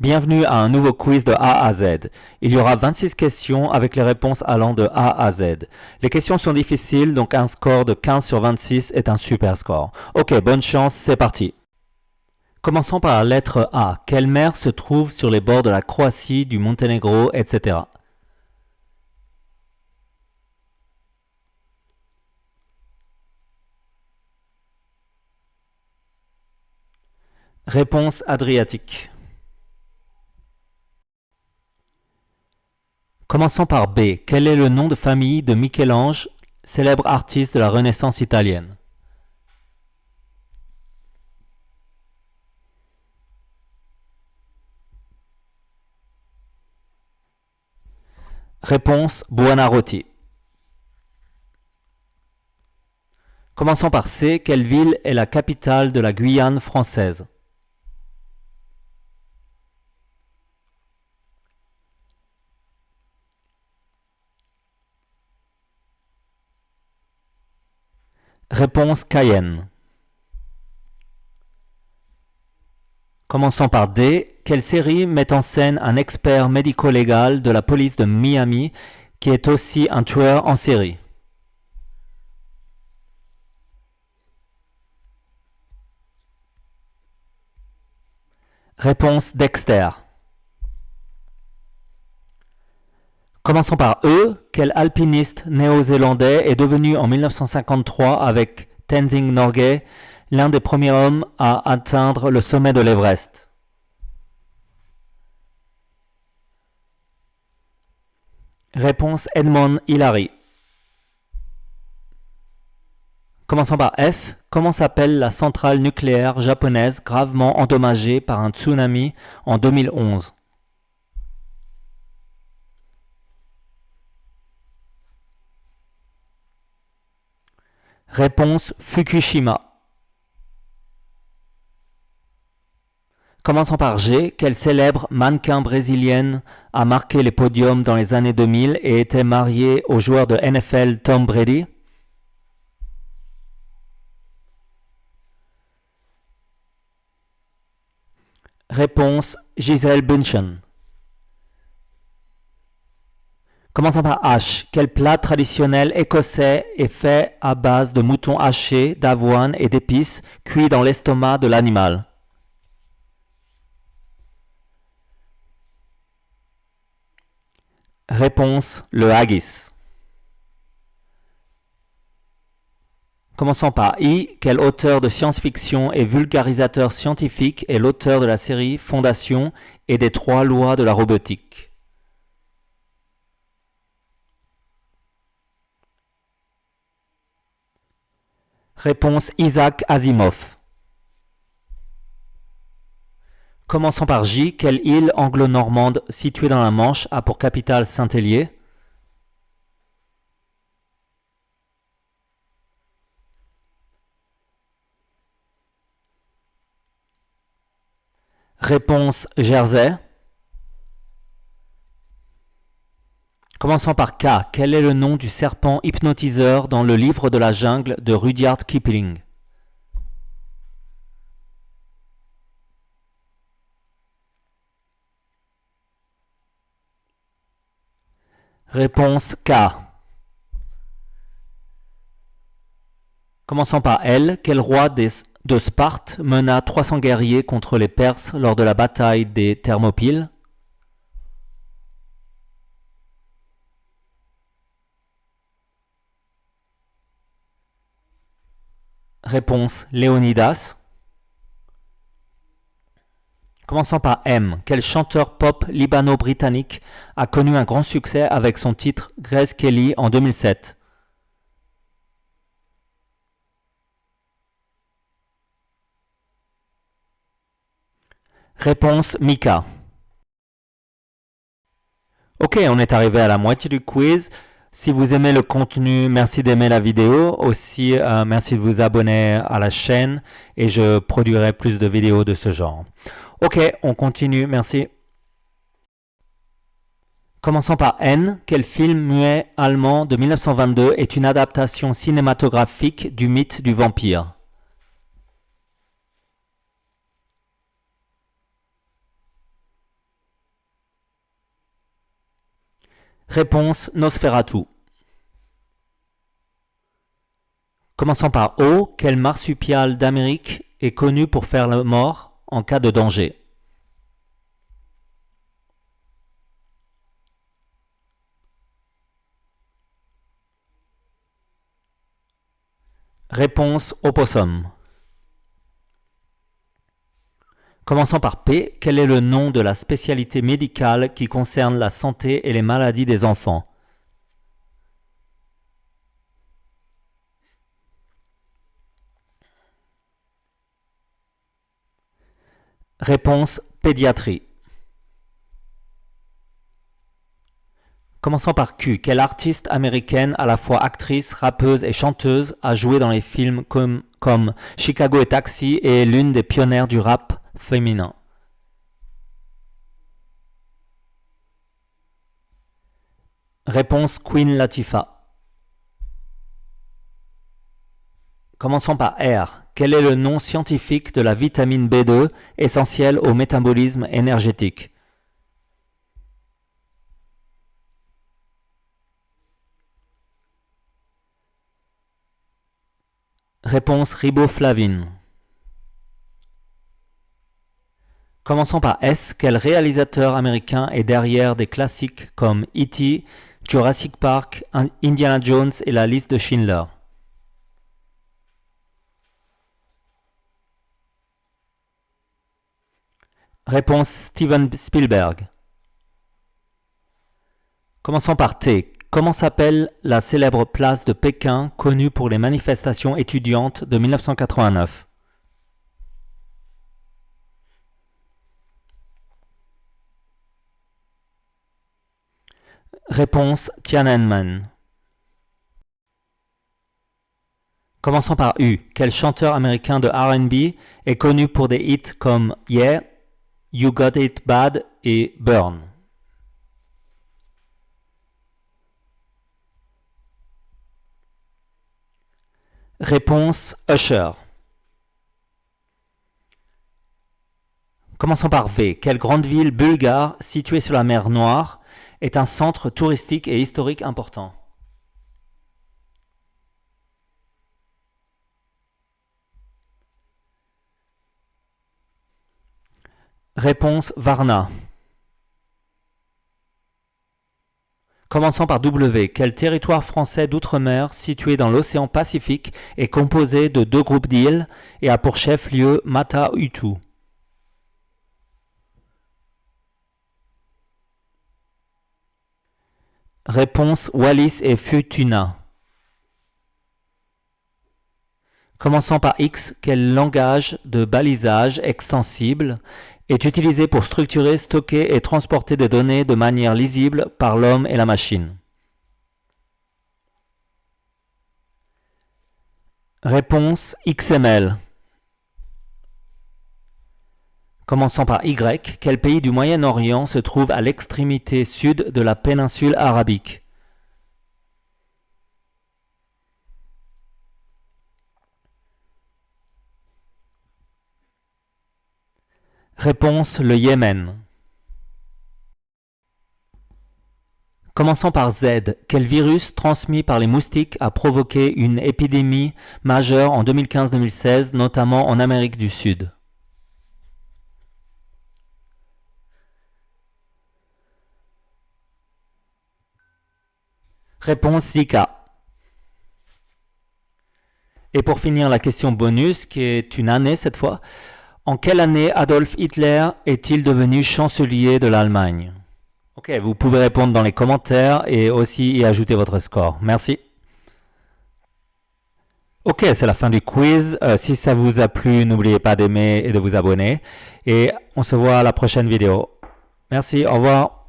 Bienvenue à un nouveau quiz de A à Z. Il y aura 26 questions avec les réponses allant de A à Z. Les questions sont difficiles, donc un score de 15 sur 26 est un super score. Ok, bonne chance, c'est parti. Commençons par la lettre A. Quelle mer se trouve sur les bords de la Croatie, du Monténégro, etc. Réponse Adriatique. Commençons par B. Quel est le nom de famille de Michel-Ange, célèbre artiste de la Renaissance italienne? Réponse Buonarroti. Commençons par C. Quelle ville est la capitale de la Guyane française? Réponse Cayenne. Commençons par D. Quelle série met en scène un expert médico-légal de la police de Miami qui est aussi un tueur en série? Réponse Dexter. Commençons par E. Quel alpiniste néo-zélandais est devenu en 1953 avec Tenzing Norgay l'un des premiers hommes à atteindre le sommet de l'Everest? Réponse Edmond Hillary. Commençons par F. Comment s'appelle la centrale nucléaire japonaise gravement endommagée par un tsunami en 2011? Réponse Fukushima. Commençons par G. Quelle célèbre mannequin brésilienne a marqué les podiums dans les années 2000 et était mariée au joueur de NFL Tom Brady? Réponse Gisele Bündchen. Commençons par H. Quel plat traditionnel écossais est fait à base de mouton haché, d'avoine et d'épices cuits dans l'estomac de l'animal? Réponse le haggis. Commençons par I. Quel auteur de science-fiction et vulgarisateur scientifique est l'auteur de la série Fondation et des 3 lois de la robotique? Réponse Isaac Asimov. Commençons par J. Quelle île anglo-normande située dans la Manche a pour capitale Saint-Hélier? Réponse Jersey. Commençons par K. Quel est le nom du serpent hypnotiseur dans le livre de la jungle de Rudyard Kipling? Réponse K. Commençons par L. Quel roi de Sparte mena 300 guerriers contre les Perses lors de la bataille des Thermopyles? Réponse Léonidas. Commençons par M. Quel chanteur pop libano-britannique a connu un grand succès avec son titre Grace Kelly en 2007? Réponse Mika. Ok, on est arrivé à la moitié du quiz. Si vous aimez le contenu, merci d'aimer la vidéo. Aussi, merci de vous abonner à la chaîne et je produirai plus de vidéos de ce genre. Ok, on continue, merci. Commençons par N. Quel film muet allemand de 1922 est une adaptation cinématographique du mythe du vampire? Réponse Nosferatu. Commençons par O. Quel marsupial d'Amérique est connu pour faire la mort en cas de danger? Réponse Opossum. Commençons par P. Quel est le nom de la spécialité médicale qui concerne la santé et les maladies des enfants? Réponse pédiatrie. Commençons par Q. Quelle artiste américaine, à la fois actrice, rappeuse et chanteuse, a joué dans les films comme Chicago et Taxi et est l'une des pionnières du rap féminin? Réponse Queen Latifah. Commençons par R. Quel est le nom scientifique de la vitamine B2 essentielle au métabolisme énergétique? Réponse riboflavine. Commençons par S. Quel réalisateur américain est derrière des classiques comme E.T., Jurassic Park, Indiana Jones et la liste de Schindler? Réponse Steven Spielberg. Commençons par T. Comment s'appelle la célèbre place de Pékin connue pour les manifestations étudiantes de 1989? Réponse Tiananmen. Commençons par U. Quel chanteur américain de R&B est connu pour des hits comme Yeah, You Got It Bad et Burn? Réponse Usher. Commençons par V. Quelle grande ville bulgare située sur la mer Noire est un centre touristique et historique important? Réponse Varna. Commençons par W. Quel territoire français d'outre-mer situé dans l'océan Pacifique est composé de 2 groupes d'îles et a pour chef-lieu Mata-Utu? Réponse Wallis et Futuna. Commençons par X. Quel langage de balisage extensible est utilisé pour structurer, stocker et transporter des données de manière lisible par l'homme et la machine? Réponse XML. Commençons par Y. Quel pays du Moyen-Orient se trouve à l'extrémité sud de la péninsule arabique? Réponse le Yémen. Commençons par Z. Quel virus transmis par les moustiques a provoqué une épidémie majeure en 2015-2016, notamment en Amérique du Sud? Réponse Zika. Et pour finir, la question bonus, qui est une année cette fois. En quelle année Adolf Hitler est-il devenu chancelier de l'Allemagne? Ok, vous pouvez répondre dans les commentaires et aussi y ajouter votre score. Merci. Ok, c'est la fin du quiz. Si ça vous a plu, n'oubliez pas d'aimer et de vous abonner. Et on se voit à la prochaine vidéo. Merci, au revoir.